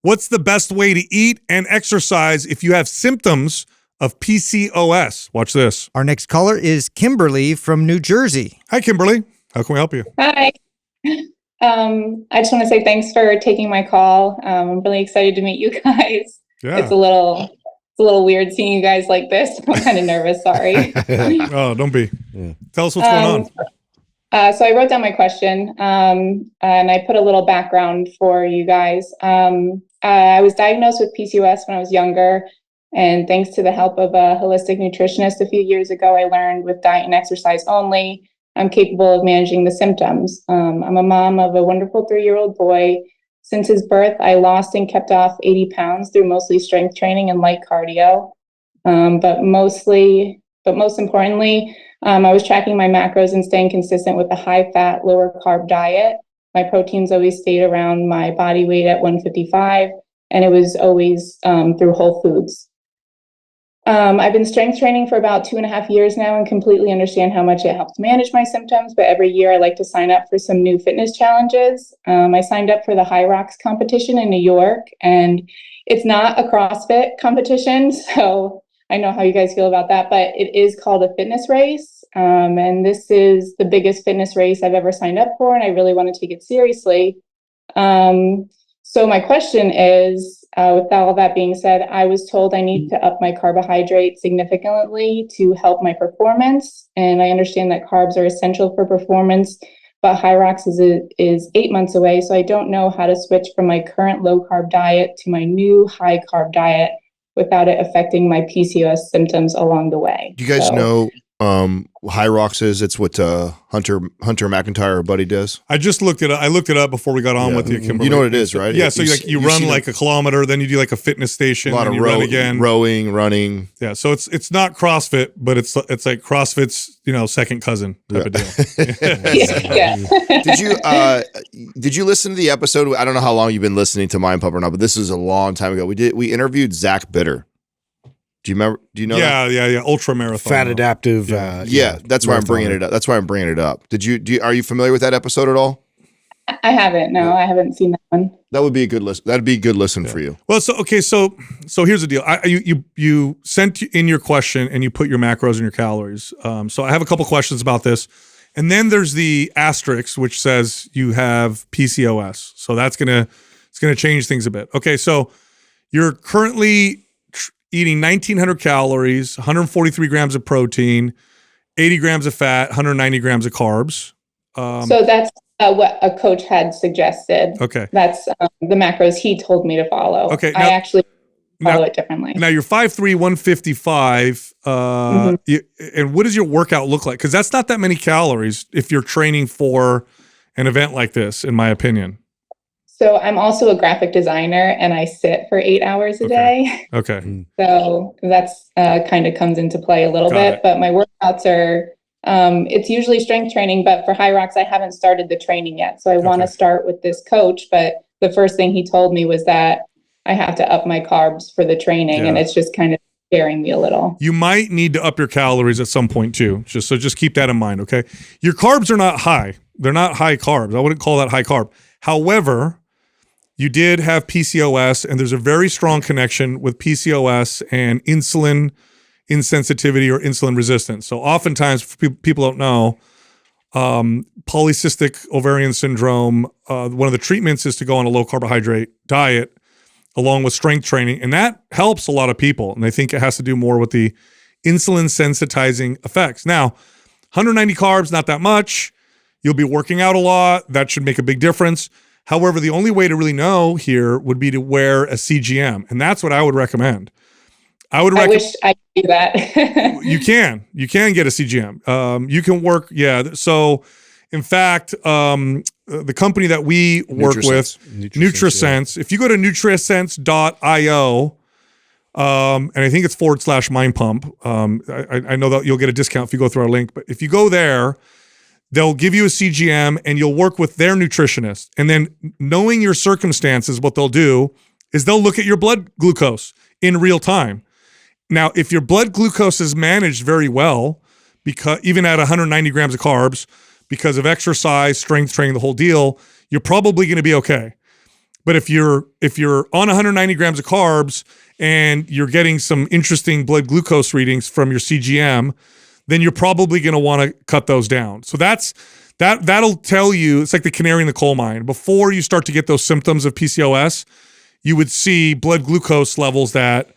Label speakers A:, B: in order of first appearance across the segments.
A: What's the best way to eat and exercise if you have symptoms of PCOS? Watch this.
B: Our next caller is Kimberly from New Jersey.
A: Hi, Kimberly. How can we help you?
C: Hi. I just want to say thanks for taking my call. I'm really excited to meet you guys.
A: Yeah.
C: It's a little weird seeing you guys like this. I'm kind of nervous. Sorry.
A: Oh, don't be. Yeah. Tell us what's going on.
C: So I wrote down my question, and I put a little background for you guys. I was diagnosed with PCOS when I was younger, and thanks to the help of a holistic nutritionist a few years ago, I learned with diet and exercise only, I'm capable of managing the symptoms. I'm a mom of a wonderful 3-year-old boy. Since his birth, I lost and kept off 80 pounds through mostly strength training and light cardio. But most importantly, I was tracking my macros and staying consistent with a high-fat, lower-carb diet. My proteins always stayed around my body weight at 155, and it was always through Whole Foods. I've been strength training for about 2.5 years now and completely understand how much it helps manage my symptoms, but every year I like to sign up for some new fitness challenges. I signed up for the High Rocks competition in New York, and it's not a CrossFit competition, so I know how you guys feel about that, but it is called a fitness race, and this is the biggest fitness race I've ever signed up for, and I really want to take it seriously. So my question is, with all that being said, I was told I need to up my carbohydrate significantly to help my performance. And I understand that carbs are essential for performance, but High Rocks is 8 months away. So I don't know how to switch from my current low carb diet to my new high carb diet without it affecting my PCOS symptoms along the way.
D: Do you guys know High Rocks is? It's what Hunter McIntyre, our buddy, does.
A: I just looked it up. I looked it up before we got on with you, Kimberly.
D: You know what it is, right?
A: Yeah, so you run like a kilometer, then you do like a fitness station,
D: a lot
A: and
D: of
A: you run again.
D: Rowing, running.
A: Yeah, so it's not CrossFit, but it's like CrossFit's second cousin type of deal.
C: Yeah.
D: Did you listen to the episode? I don't know how long you've been listening to Mind Pump or not, but this is a long time ago. We interviewed Zach Bitter. Do you remember? Do you know that?
A: Yeah. Ultra marathon.
E: Fat adaptive.
D: That's why I'm bringing it up. That's why I'm bringing it up. Are you familiar with that episode at all?
C: I haven't. No, I haven't seen that one.
D: That would be a good listen. That'd be a good listen for you.
A: Well, so here's the deal. You sent in your question and you put your macros and your calories. So I have a couple questions about this, and then there's the asterisk which says you have PCOS. So it's gonna change things a bit. Okay, so you're currently eating 1,900 calories, 143 grams of protein, 80 grams of fat, 190 grams of carbs.
C: So that's what a coach had suggested.
A: Okay.
C: That's the macros he told me to follow.
A: Okay.
C: I actually follow it differently.
A: Now you're 5'3", 155. And what does your workout look like? Because that's not that many calories if you're training for an event like this, in my opinion.
C: So I'm also a graphic designer and I sit for 8 hours a day.
A: Okay.
C: So that's kind of comes into play a little bit, but my workouts are, it's usually strength training, but for High Rocks, I haven't started the training yet. So I want to start with this coach, but the first thing he told me was that I have to up my carbs for the training, and it's just kind of scaring me a little. You might need to up your calories at some point too. Just keep that in mind. Okay. Your carbs are not high. They're not high carbs. I wouldn't call that high carb. However, you did have PCOS, and there's a very strong connection with PCOS and insulin insensitivity or insulin resistance. So oftentimes, people don't know, polycystic ovarian syndrome, one of the treatments is to go on a low carbohydrate diet along with strength training, and that helps a lot of people, and they think it has to do more with the insulin sensitizing effects. Now, 190 carbs, not that much. You'll be working out a lot. That should make a big difference. However, the only way to really know here would be to wear a CGM, and that's what I would recommend. I wish I could do that. You can get a CGM. You can work. Yeah. So in fact, the company that we work with, NutriSense, if you go to nutrisense.io, and I think it's /Mind Pump. I know that you'll get a discount if you go through our link, but if you go there, they'll give you a CGM and you'll work with their nutritionist. And then knowing your circumstances, what they'll do is they'll look at your blood glucose in real time. Now, if your blood glucose is managed very well, because even at 190 grams of carbs, because of exercise, strength training, the whole deal, you're probably going to be okay.
A: But if you're on 190 grams of carbs and you're getting some interesting blood glucose readings from your CGM, then you're probably going to want to cut those down. So that'll tell you, it's like the canary in the coal mine. Before you start to get those symptoms of PCOS, you would see blood glucose levels that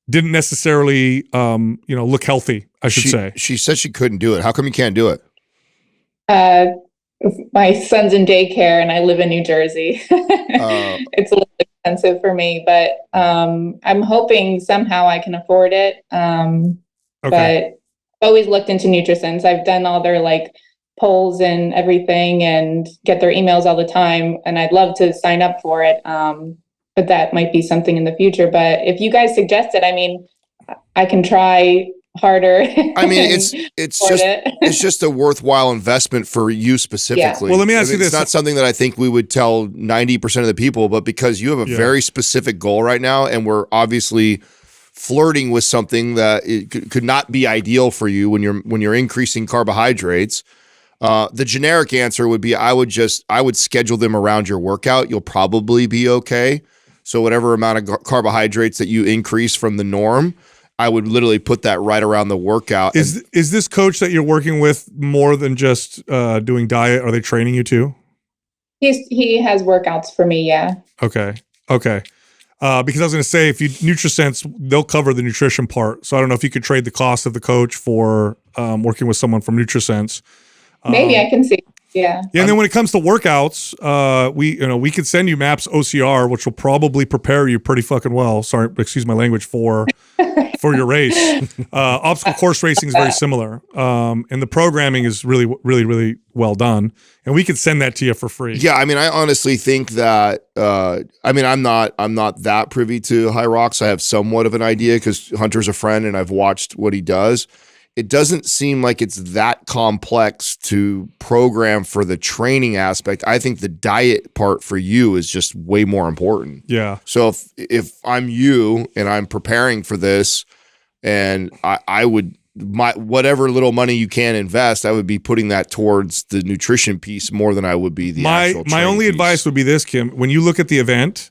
A: didn't necessarily, look healthy, I should say.
D: She said she couldn't do it. How come you can't do it?
C: My son's in daycare and I live in New Jersey. It's a little expensive for me, but I'm hoping somehow I can afford it. But always looked into NutriSense. I've done all their polls and everything and get their emails all the time. And I'd love to sign up for it. But that might be something in the future. But if you guys suggest it, I mean, I can try harder.
D: I mean, it's just a worthwhile investment for you specifically.
A: Yeah. Well, let me ask you this.
D: It's not something that I think we would tell 90% of the people, but because you have a very specific goal right now, and we're obviously flirting with something that it could not be ideal for you when you're increasing carbohydrates. The generic answer would be I would schedule them around your workout. You'll probably be okay. So whatever amount of carbohydrates that you increase from the norm, I would literally put that right around the workout.
A: Is this coach that you're working with more than just doing diet? Are they training you too?
C: He has workouts for me. Yeah.
A: Okay. Because I was going to say, if you NutriSense, they'll cover the nutrition part. So I don't know if you could trade the cost of the coach for working with someone from NutriSense.
C: Maybe I can see. Yeah.
A: Yeah, and then when it comes to workouts, we could send you MAPS OCR, which will probably prepare you pretty fucking well. Sorry, excuse my language, for your race. Obstacle course racing is very similar, and the programming is really, really, really well done. And we could send that to you for free.
D: Yeah, I mean, I honestly think that. I'm not that privy to High Rocks. I have somewhat of an idea because Hunter's a friend, and I've watched what he does. It doesn't seem like it's that complex to program for the training aspect. I think the diet part for you is just way more important.
A: Yeah.
D: So if I'm you and I'm preparing for this, and I would whatever little money you can invest, I would be putting that towards the nutrition piece more than I would be the actual
A: my only
D: piece.
A: advice would be this, Kim. When you look at the event,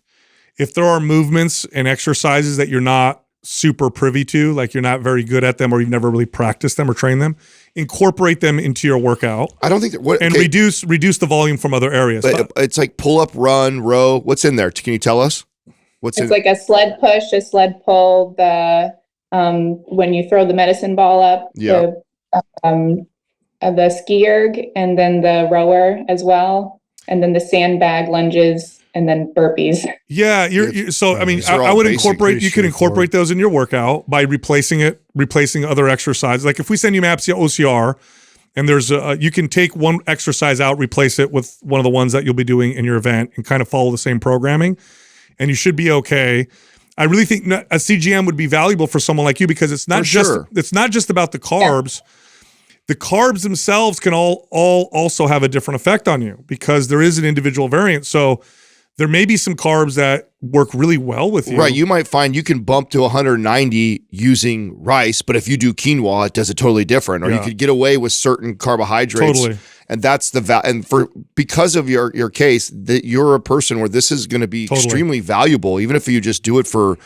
A: if there are movements and exercises that you're not super privy to, like you're not very good at them or you've never really practiced them or trained them, incorporate them into your workout.
D: I don't think
A: reduce the volume from other areas.
D: But it's like pull up, run, row. What's in there? Can you tell us?
C: It's like a sled push, a sled pull, the when you throw the medicine ball up, the ski erg, and then the rower as well, and then the sandbag lunges, and then burpees.
A: Yeah, I would incorporate. You could incorporate those in your workout by replacing other exercises. Like if we send you MAPS OCR, and there's you can take one exercise out, replace it with one of the ones that you'll be doing in your event, and kind of follow the same programming, and you should be okay. I really think a CGM would be valuable for someone like you because it's not just about the carbs. Yeah. The carbs themselves can all also have a different effect on you because there is an individual variant. So there may be some carbs that work really well with you.
D: Right. You might find you can bump to 190 using rice, but if you do quinoa, it does it totally different. Or you could get away with certain carbohydrates.
A: Totally.
D: And that's because of your case, that you're a person where this is going to be extremely valuable, even if you just do it for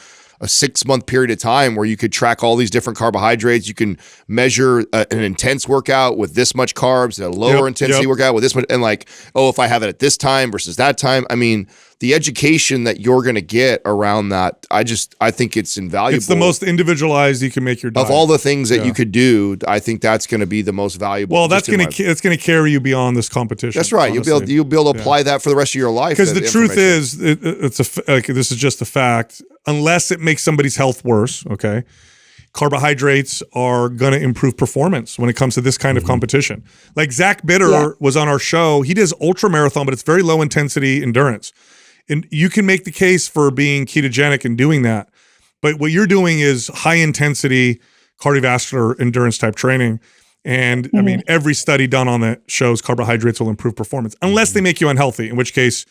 D: a 6-month period of time where you could track all these different carbohydrates. You can measure an intense workout with this much carbs, a lower intensity workout with this much, and if I have it at this time versus that time. I mean, the education that you're going to get around that, I think it's invaluable.
A: It's the most indivialized you can make your diet.
D: Of all the things that you could do, I think that's going to be the most valuable.
A: Well, it's going to carry you beyond this competition.
D: That's right. Honestly. You'll be able to apply that for the rest of your life.
A: Because the truth is, this is just a fact. Unless it makes somebody's health worse, okay, carbohydrates are going to improve performance when it comes to this kind of competition. Like Zach Bitter was on our show. He does ultra marathon, but it's very low intensity endurance. And you can make the case for being ketogenic and doing that. But what you're doing is high intensity cardiovascular endurance type training. And I mean, every study done on that shows carbohydrates will improve performance unless they make you unhealthy, in which case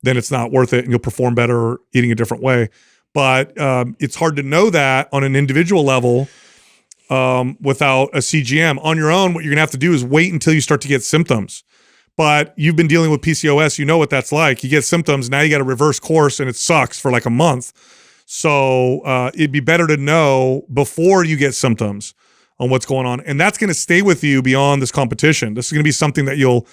A: then it's not worth it and you'll perform better eating a different way. But it's hard to know that on an individual level without a CGM. On your own, what you're going to have to do is wait until you start to get symptoms. but you've been dealing with PCOS. You know what that's like. You get symptoms. Now you got to reverse course and it sucks for like a month. So it'd be better to know before you get symptoms on what's going on. And that's going to stay with you beyond this competition. This is going to be something that you'll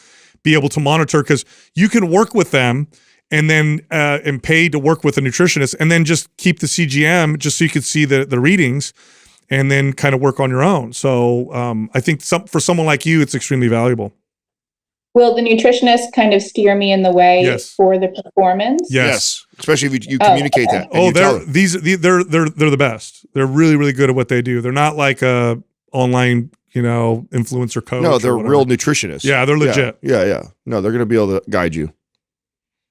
A: be able to monitor because you can work with them and then and pay to work with a nutritionist and then just keep the CGM just so you can see the readings and then kind of work on your own. So I think for someone like you, it's extremely valuable.
C: Will the nutritionist kind of steer me in the way
A: Yes.
C: for the performance?
A: Yes.
D: Especially if you communicate that. and
A: Oh,
D: you tell them.
A: they're the best. They're really, really good at what they do. They're not like a online, influencer coach.
D: No,
A: or
D: they're
A: whatever.
D: real nutritionists.
A: Yeah, they're legit.
D: Yeah. No, they're going to be able to guide you.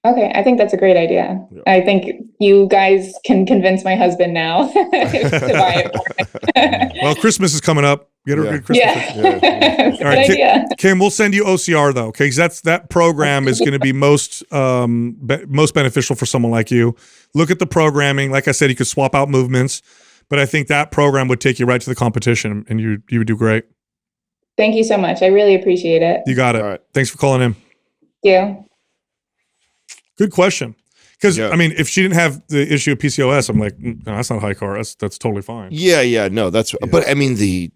C: Okay, I think that's a great idea.
D: Yeah.
C: I think you guys can convince my husband now to buy it.
A: Well, Christmas is coming up. Get her a
D: Yeah.
A: good Christmas.
C: Yeah,
A: All right,
C: good idea.
A: Kim, we'll send you OCR though, okay? 'Cause that program is going to be most beneficial for someone like you. Look at the programming. Like I said, you could swap out movements, but I think that program would take you right to the competition, and you would do great.
C: Thank you so much. I really appreciate it.
A: You got it.
D: All right.
A: Thanks for calling in.
C: Thank you.
A: Good question. Because
D: Yeah.
A: I mean, if she didn't have the issue of PCOS, I'm like, no, that's not high car. That's totally fine.
D: Yeah. No, but I mean,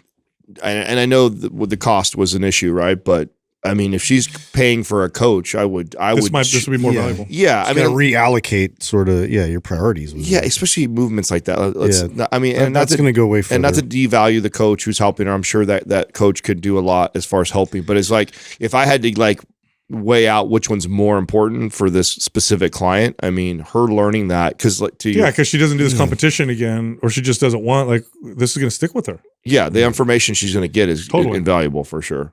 D: and I know the cost was an issue, right? But I mean, if she's paying for a coach, this would
A: be more
E: Yeah.
A: valuable.
D: Yeah. I
E: I mean,
D: mean,
E: reallocate sort of, your priorities.
D: yeah, especially movements like that. I mean, and
E: that's going to go way further.
D: and not to devalue the coach who's helping her. I'm sure that coach could do a lot as far as helping. But it's like if I had to weigh out which one's more important for this specific client, I mean, her learning that because
A: Because she doesn't do this competition again, or she just doesn't want this is going to stick with her.
D: the information she's going to get is
A: Totally.
D: invaluable for sure.